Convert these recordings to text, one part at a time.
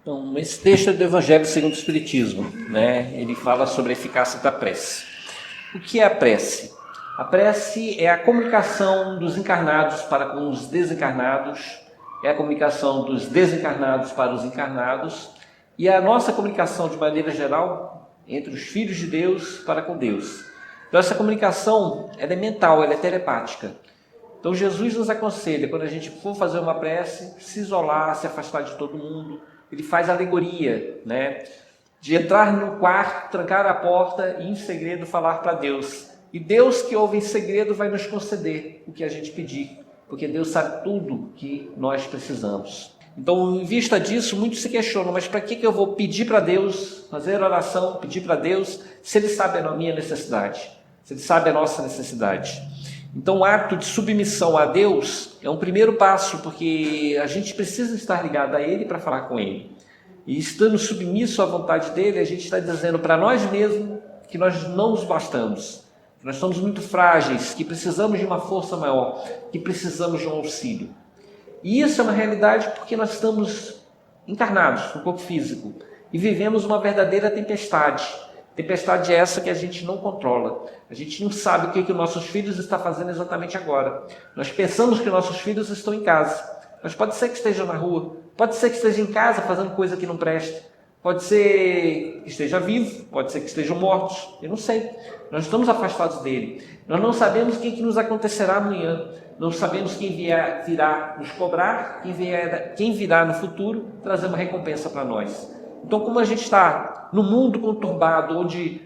Então, esse texto é do Evangelho segundo o Espiritismo, né? Ele fala sobre a eficácia da prece. O que é a prece? A prece é a comunicação dos encarnados para com os desencarnados, é a comunicação dos desencarnados para os encarnados e é a nossa comunicação, de maneira geral, entre os filhos de Deus para com Deus. Então, essa comunicação ela é mental, ela é telepática. Então, Jesus nos aconselha, quando a gente for fazer uma prece, se isolar, se afastar de todo mundo. Ele faz alegoria, né? De entrar no quarto, trancar a porta e em segredo falar para Deus. E Deus que ouve em segredo vai nos conceder o que a gente pedir, porque Deus sabe tudo que nós precisamos. Então, em vista disso, muitos se questionam, mas para que eu vou pedir para Deus, fazer oração, pedir para Deus, se Ele sabe a minha necessidade, se Ele sabe a nossa necessidade? Então, o ato de submissão a Deus é um primeiro passo, porque a gente precisa estar ligado a Ele para falar com Ele. E estando submisso à vontade dEle, a gente está dizendo para nós mesmos que nós não nos bastamos, que nós somos muito frágeis, que precisamos de uma força maior, que precisamos de um auxílio. E isso é uma realidade porque nós estamos encarnados no corpo físico e vivemos uma verdadeira tempestade. Tempestade é essa que a gente não controla. A gente não sabe o que os nossos filhos estão fazendo exatamente agora. Nós pensamos que nossos filhos estão em casa, mas pode ser que estejam na rua, pode ser que estejam em casa fazendo coisa que não presta, pode ser que esteja vivo, pode ser que estejam mortos, eu não sei. Nós estamos afastados dele. Nós não sabemos o que nos acontecerá amanhã, não sabemos quem virá nos cobrar, quem virá no futuro trazer uma recompensa para nós. Então, como a gente está no mundo conturbado, onde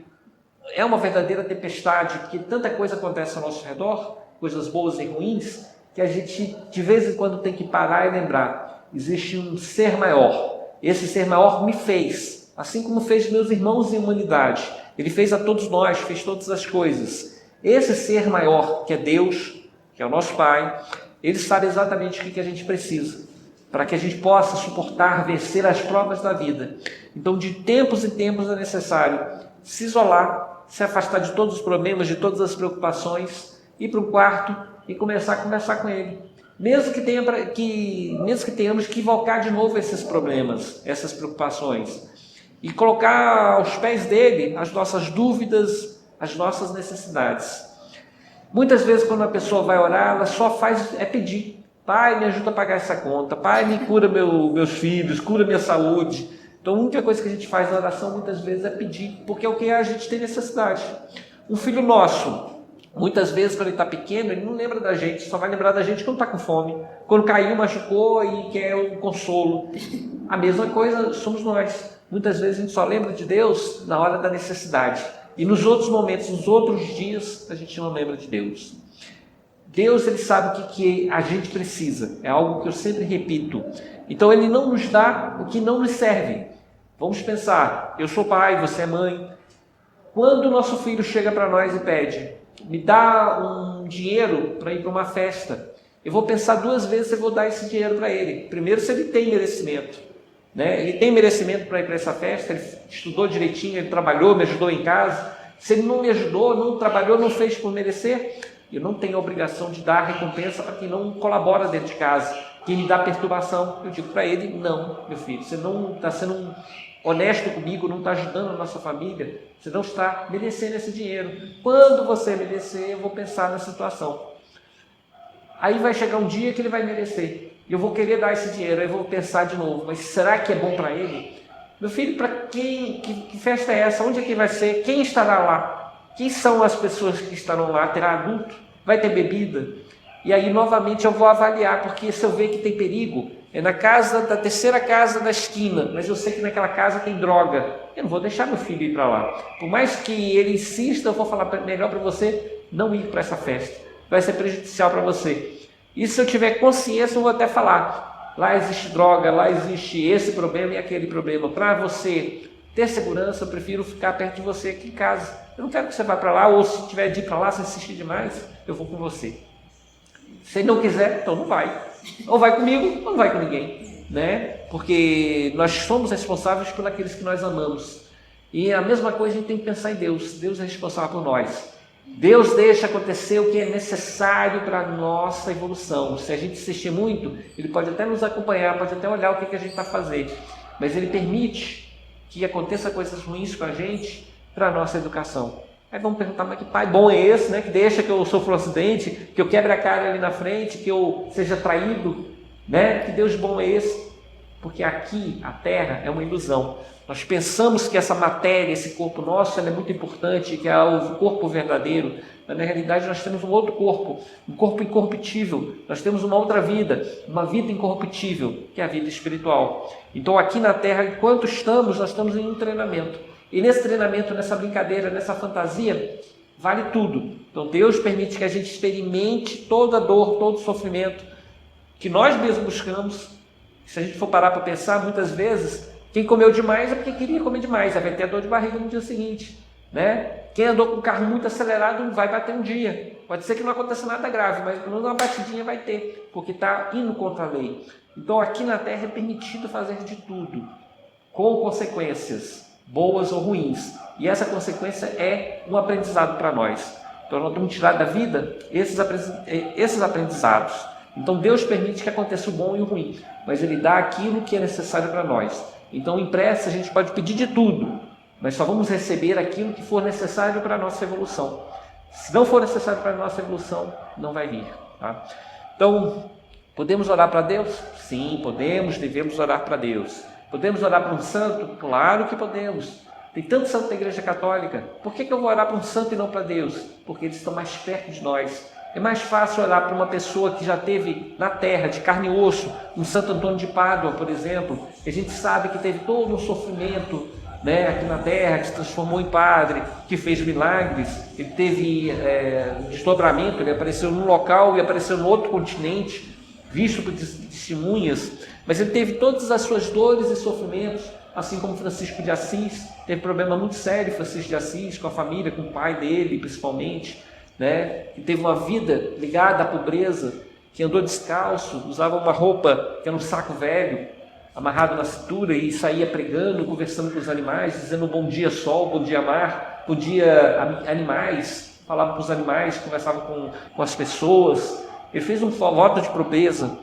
é uma verdadeira tempestade, porque tanta coisa acontece ao nosso redor, coisas boas e ruins, que a gente de vez em quando tem que parar e lembrar, existe um ser maior. Esse ser maior me fez, assim como fez meus irmãos em humanidade. Ele fez a todos nós, fez todas as coisas. Esse ser maior, que é Deus, que é o nosso Pai, Ele sabe exatamente o que a gente precisa, para que a gente possa suportar, vencer as provas da vida. Então, de tempos em tempos é necessário se isolar, se afastar de todos os problemas, de todas as preocupações, ir para um quarto e começar a conversar com Ele. Mesmo que tenhamos que invocar de novo esses problemas, essas preocupações, e colocar aos pés dele as nossas dúvidas, as nossas necessidades. Muitas vezes, quando a pessoa vai orar, ela só faz pedir. Pai, me ajuda a pagar essa conta. Pai, me cura meus filhos, cura minha saúde. Então, a única coisa que a gente faz na oração, muitas vezes, é pedir, porque é o que a gente tem necessidade. Um filho nosso, muitas vezes, quando ele está pequeno, ele não lembra da gente, só vai lembrar da gente quando está com fome. Quando caiu, machucou e quer um consolo. A mesma coisa somos nós. Muitas vezes a gente só lembra de Deus na hora da necessidade. E nos outros momentos, nos outros dias, a gente não lembra de Deus. Deus, Ele sabe o que a gente precisa. É algo que eu sempre repito. Então, Ele não nos dá o que não nos serve. Vamos pensar, eu sou pai, você é mãe. Quando o nosso filho chega para nós e pede, me dá um dinheiro para ir para uma festa, eu vou pensar duas vezes se eu vou dar esse dinheiro para ele. Primeiro, se ele tem merecimento. Né? Ele tem merecimento para ir para essa festa, ele estudou direitinho, ele trabalhou, me ajudou em casa. Se ele não me ajudou, não trabalhou, não fez por merecer, eu não tenho a obrigação de dar recompensa para quem não colabora dentro de casa, quem me dá perturbação. Eu digo para ele, não, meu filho, você não está sendo honesto comigo, não está ajudando a nossa família, você não está merecendo esse dinheiro. Quando você merecer, eu vou pensar na situação. Aí vai chegar um dia que ele vai merecer, eu vou querer dar esse dinheiro, aí eu vou pensar de novo, mas será que é bom para ele? Meu filho, para quem, que festa é essa? Onde é que vai ser? Quem estará lá? Quem são as pessoas que estarão lá? Terá adulto? Vai ter bebida? E aí novamente eu vou avaliar, porque se eu ver que tem perigo, é na terceira casa da esquina, mas eu sei que naquela casa tem droga, eu não vou deixar meu filho ir para lá. Por mais que ele insista, eu vou falar melhor para você não ir para essa festa, vai ser prejudicial para você. E se eu tiver consciência, eu vou até falar, lá existe droga, lá existe esse problema e aquele problema. Para você ter segurança, eu prefiro ficar perto de você aqui em casa. Eu não quero que você vá para lá, ou se tiver de ir para lá, se insistir demais, eu vou com você. Se ele não quiser, então não vai. Ou vai comigo, ou não vai com ninguém. Né? Porque nós somos responsáveis por aqueles que nós amamos. E a mesma coisa a gente tem que pensar em Deus. Deus é responsável por nós. Deus deixa acontecer o que é necessário para a nossa evolução. Se a gente insistir muito, Ele pode até nos acompanhar, pode até olhar o que a gente está fazendo. mas Ele permite que aconteça coisas ruins com a gente para a nossa educação. Aí vamos perguntar, mas que pai bom é esse, né? Que deixa que eu sofra um acidente, que eu quebre a cara ali na frente, que eu seja traído, né? Que Deus bom é esse? Porque aqui a terra é uma ilusão. Nós pensamos que essa matéria, esse corpo nosso, ela é muito importante, que é o corpo verdadeiro. Mas na realidade nós temos um outro corpo, um corpo incorruptível. Nós temos uma outra vida, uma vida incorruptível, que é a vida espiritual. Então aqui na terra, enquanto estamos, nós estamos em um treinamento. E nesse treinamento, nessa brincadeira, nessa fantasia, vale tudo. Então Deus permite que a gente experimente toda a dor, todo o sofrimento que nós mesmos buscamos. Se a gente for parar para pensar, muitas vezes, quem comeu demais é porque queria comer demais, aí vai ter dor de barriga no dia seguinte, né? Quem andou com o carro muito acelerado vai bater um dia. Pode ser que não aconteça nada grave, mas pelo menos uma batidinha vai ter, porque está indo contra a lei. Então aqui na Terra é permitido fazer de tudo, com consequências, boas ou ruins. E essa consequência é um aprendizado para nós. Então nós vamos tirar da vida esses aprendizados. Então Deus permite que aconteça o bom e o ruim, mas Ele dá aquilo que é necessário para nós. Então em prece a gente pode pedir de tudo, mas só vamos receber aquilo que for necessário para a nossa evolução. Se não for necessário para a nossa evolução, não vai vir. Tá? Então, podemos orar para Deus? Sim, podemos, devemos orar para Deus. Podemos orar para um santo? Claro que podemos. Tem tanto santo na Igreja Católica. Por que eu vou orar para um santo e não para Deus? Porque eles estão mais perto de nós. É mais fácil orar para uma pessoa que já teve na terra, de carne e osso, um Santo Antônio de Pádua, por exemplo, que a gente sabe que teve todo um sofrimento, né, aqui na terra, que se transformou em padre, que fez milagres, ele teve desdobramento, ele apareceu num local e apareceu no outro continente, visto por testemunhas, mas ele teve todas as suas dores e sofrimentos, assim como Francisco de Assis, teve problema muito sério, Francisco de Assis, com a família, com o pai dele, principalmente, né? Que teve uma vida ligada à pobreza, que andou descalço, usava uma roupa que era um saco velho, amarrado na cintura e saía pregando, conversando com os animais, dizendo bom dia sol, bom dia mar, bom dia animais, falava com os animais, conversava com as pessoas. Ele fez um voto de pobreza,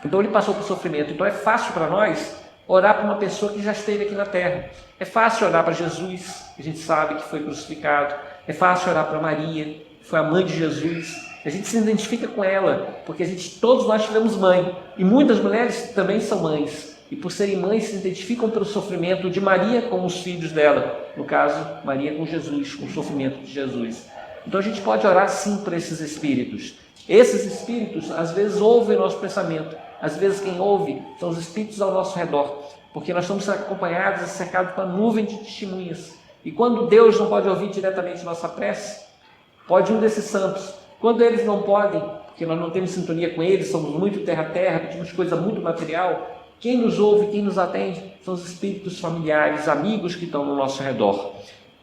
então ele passou por sofrimento. Então é fácil para nós orar para uma pessoa que já esteve aqui na terra. É fácil orar para Jesus, que a gente sabe que foi crucificado. É fácil orar para Maria, que foi a mãe de Jesus. A gente se identifica com ela, porque todos nós tivemos mãe. E muitas mulheres também são mães. E por serem mães, se identificam pelo sofrimento de Maria com os filhos dela. No caso, Maria com Jesus, com o sofrimento de Jesus. Então a gente pode orar sim por esses espíritos. Esses espíritos, às vezes, ouvem o nosso pensamento. Às vezes quem ouve são os espíritos ao nosso redor. Porque nós estamos acompanhados e cercados por uma nuvem de testemunhas. E quando Deus não pode ouvir diretamente nossa prece, pode um desses santos. Quando eles não podem, porque nós não temos sintonia com eles, somos muito terra-terra, pedimos coisa muito material, quem nos ouve, quem nos atende, são os espíritos familiares, amigos que estão no nosso redor.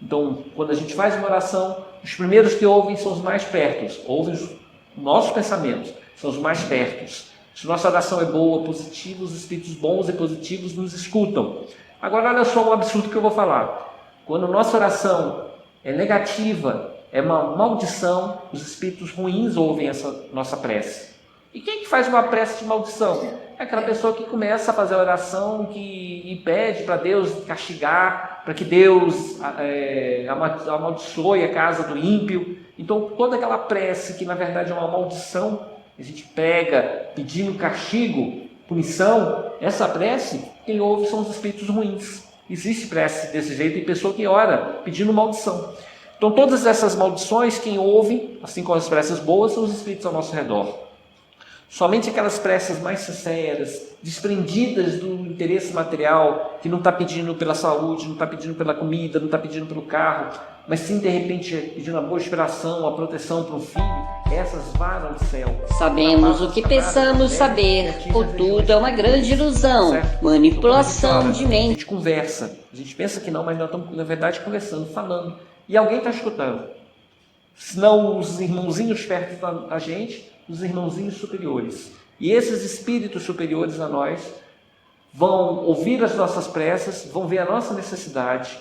Então, quando a gente faz uma oração, os primeiros que ouvem são os mais pertos, ouvem os nossos pensamentos, são os mais pertos. Se nossa oração é boa, positiva, os espíritos bons e positivos nos escutam. Agora, olha só um absurdo que eu vou falar. Quando nossa oração é negativa, é uma maldição, os espíritos ruins ouvem essa nossa prece. E quem que faz uma prece de maldição? É aquela pessoa que começa a fazer a oração e pede para Deus castigar, para que Deus amaldiçoe a casa do ímpio. Então, toda aquela prece que na verdade é uma maldição, a gente pega pedindo castigo, punição, essa prece, quem ouve são os espíritos ruins. Existe prece desse jeito e pessoa que ora pedindo maldição. Então todas essas maldições, quem ouve, assim como as preces boas, são os espíritos ao nosso redor. Somente aquelas preces mais sinceras, desprendidas do interesse material, que não está pedindo pela saúde, não está pedindo pela comida, não está pedindo pelo carro, mas sim de repente pedindo a boa inspiração, a proteção para um filho, essas varam do céu. Sabemos o que pensamos saber, contudo é uma grande ilusão, manipulação de A mente. gente conversa, a gente pensa que não, mas nós estamos na verdade conversando, falando, e alguém está escutando. Senão os irmãozinhos perto da gente, os irmãozinhos superiores. E esses espíritos superiores a nós vão ouvir as nossas preces, vão ver a nossa necessidade.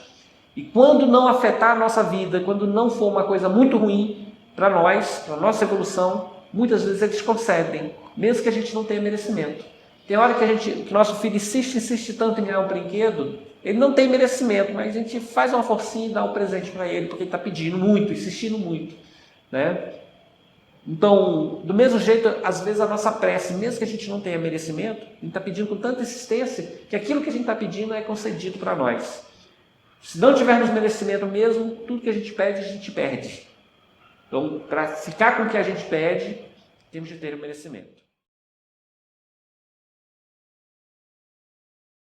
E quando não afetar a nossa vida, quando não for uma coisa muito ruim para nós, para a nossa evolução, muitas vezes eles concedem, mesmo que a gente não tenha merecimento. Tem hora que nosso filho insiste tanto em ganhar um brinquedo, ele não tem merecimento, mas a gente faz uma forcinha e dá um presente para ele, porque ele está pedindo muito, insistindo muito, né? Então, do mesmo jeito, às vezes a nossa prece, mesmo que a gente não tenha merecimento, a gente está pedindo com tanta insistência que aquilo que a gente está pedindo é concedido para nós. Se não tivermos merecimento mesmo, tudo que a gente pede perde. Então, para ficar com o que a gente pede, temos de ter o merecimento.